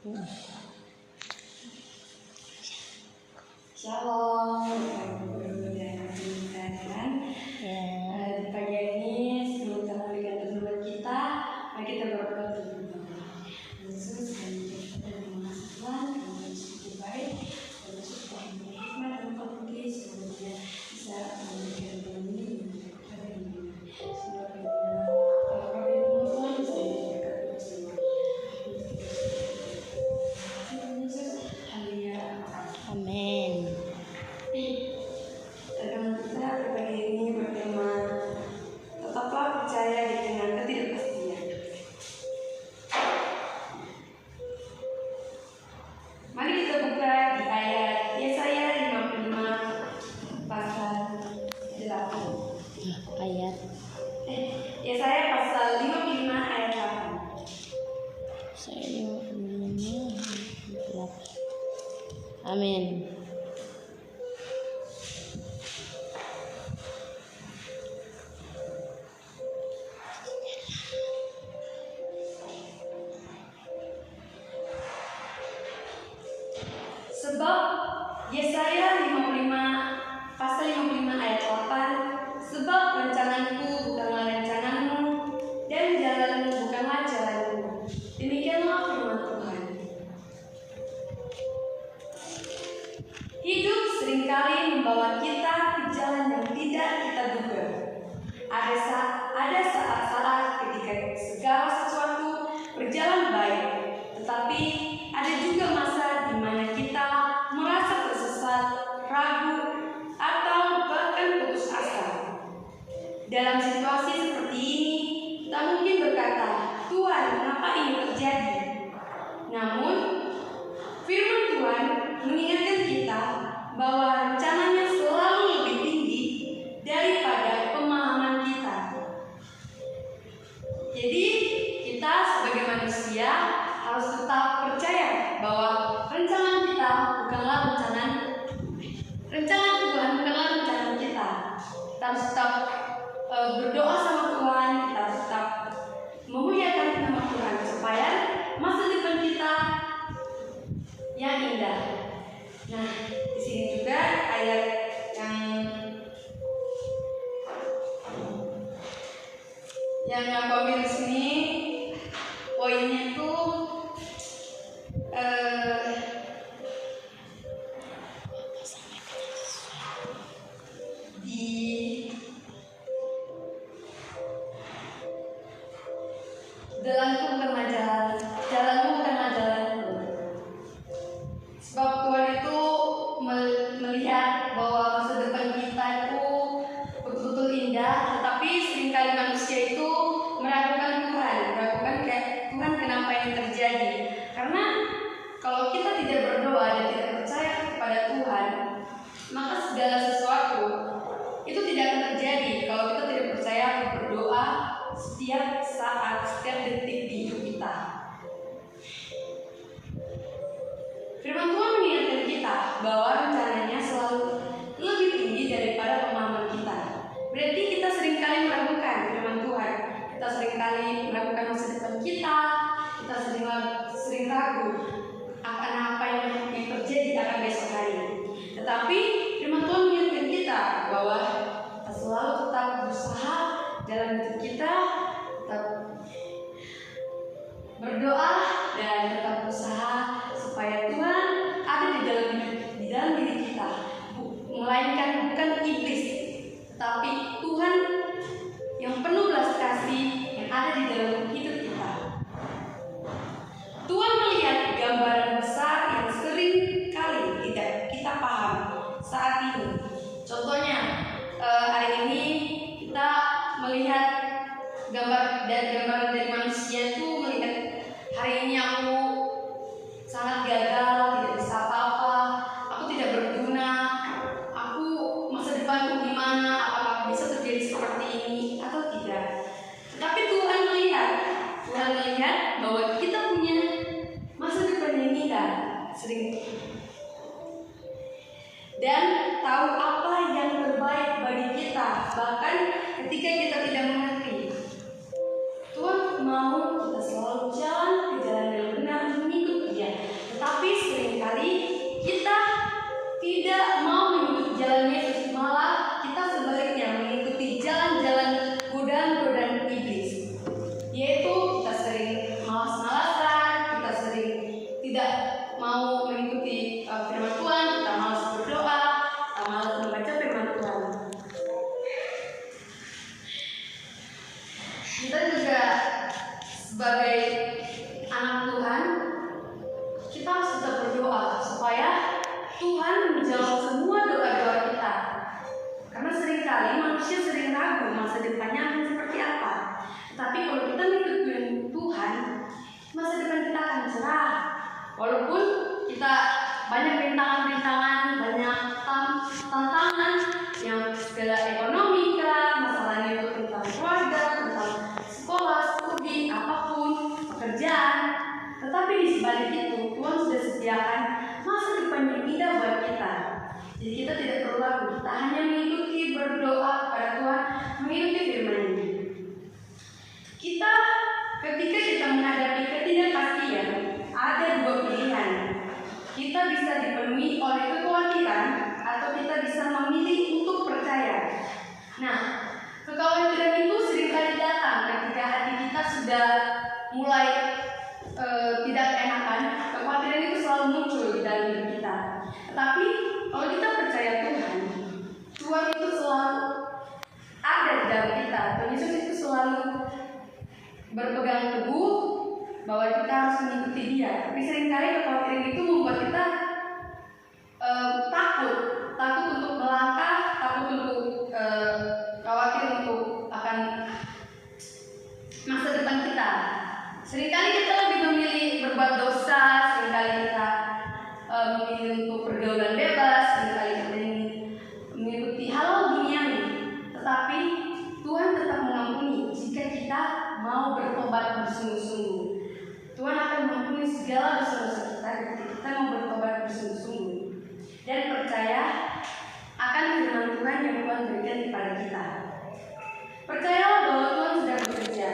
Shalom, Guru dan teman-teman. Di pagi ini sebelum kita memberikan renungan kita, mari kita berdoa dulu. Yesus dan terima kasih Tuhan, Tuhan cukup baik, Tuhan cukup hikmat dan putri, semoga Dia bisa memberikan renungan ini kepada kita. Semoga Tuhan bisa diberkati bersama. Amin. Renungan kita pagi ini bertema tetaplah percaya di tengah ketidakpastian. Mari kita buka di ayat Yesaya 55 pasal 8. Yesaya pasal 55 ayat 8. Saya 55 Amin. Sebab Yesaya 55 pasal 55 ayat 8, sebab rencanganku bukanlah rencanamu dan jalanmu bukanlah jalanmu. Demikianlah firman Tuhan. Hidup seringkali membawa kita ke jalan yang tidak kita duga. Ada saat-saat ketika segala sesuatu berjalan baik, tetapi ada juga masa di mana kita merasa tersesat, ragu, atau bahkan putus asa. Dalam situasi seperti ini, kita mungkin berkata, Tuhan, kenapa ini terjadi? Namun, firman Tuhan mengingatkan kita bahwa rencananya selalu lebih tinggi daripada pemahaman kita. Jadi, kita sebagai manusia harus tetap percaya bahwa rencana kita bukanlah rencana Tuhan, bukanlah rencana kita. Kita harus tetap berdoa sama Tuhan, kita harus tetap memuliakan nama Tuhan supaya masa depan kita yang indah. Nah, di sini juga ayat yang aku ambil di sini poinnya tuh di jalanmu bukanlah jalanku. Sebab Tuhan itu melihat bahwa masa depan kita itu betul-betul indah, tetapi seringkali manusia itu meragukan kayak Tuhan kenapa ini terjadi? Karena kalau kita tidak berdoa dan tidak percaya kepada Tuhan, maka segala sesuatu itu tidak akan terjadi kalau kita tidak percaya berdoa setiap saat, setiap detik di hidup kita. Firman Tuhan mengingatkan kita bahwa rencananya selalu lebih tinggi daripada pemahaman kita. Berarti kita seringkali meragukan firman Tuhan. Kita seringkali meragukan masa depan kita sering ragu akan apa yang terjadi akan besok hari. Tetapi firman Tuhan mengingatkan kita bahwa kita selalu tetap berusaha dalam hidup kita, tetap berdoa dan tetap berusaha supaya Tuhan ada di dalam diri kita, melainkan bukan iblis, tetapi Tuhan yang penuh belas kasih yang ada di dalam hidup kita. Tuhan melihat gambaran besar yang sering kali tidak kita paham saat ini. Contohnya, hari ini kita melihat gambaran dari manusia itu melihat hari ini aku sangat gagal, tidak bisa apa-apa, aku tidak berguna, aku masa depanku gimana, apakah bisa terjadi seperti ini atau tidak. Tetapi Tuhan melihat bahwa kita punya masa depan yang indah, dan tahu apa yang terbaik bagi kita, bahkan ketika kita tidak mengerti. Tuhan mau kita selalu jalan ke jalan yang benar mengikut Dia. sebagai anak Tuhan, kita harus tetap berdoa supaya Tuhan menjawab semua doa-doa kita. Karena seringkali manusia sering ragu masa depannya akan seperti apa. Tapi kalau kita mengikuti Tuhan, masa depan kita akan cerah. Walaupun kita banyak rintangan-rintangan, banyak tantangan yang segala ekonomi kah, masalahnya itu tentang keluarga, tentang sekolah, studi, apapun, pekerjaan. Tetapi di sebalik itu, Tuhan sudah sediakan masa depan yang indah buat kita. Jadi kita tidak perlu ragu, kita hanya mengikuti, berdoa kepada Tuhan, mengikuti firman-Nya. Ketika kita menghadapi ketidakpastian, ada dua pilihan. Kita bisa dipenuhi oleh kekhawatiran atau kita bisa memilih untuk percaya. Nah, kekhawatiran itu seringkali datang ketika hati kita sudah mulai tidak enakan. Kekhawatiran itu selalu muncul di dalam hidup kita. Tapi kalau kita percaya Tuhan, Tuhan itu selalu ada di dalam kita. Tuhan Yesus itu selalu berpegang teguh bahwa kita harus mengikuti Dia. Tapi seringkali kekhawatiran itu membuat kita takut untuk melangkah, takut untuk khawatir untuk akan masa depan kita. Seringkali kita lebih memilih berbuat dosa, seringkali kita memilih untuk pergaulan bebas, seringkali kita mengikuti hal duniawi. Tetapi Tuhan tetap mengampuni jika kita mau bertobat bersungguh-sungguh. Tuhan akan mengampuni segala dosa-dosa kita ketika kita mau bertobat bersungguh-sungguh dan percaya akan firman Tuhan yang Tuhan berikan kepada kita. Percayalah bahwa Tuhan sudah bekerja.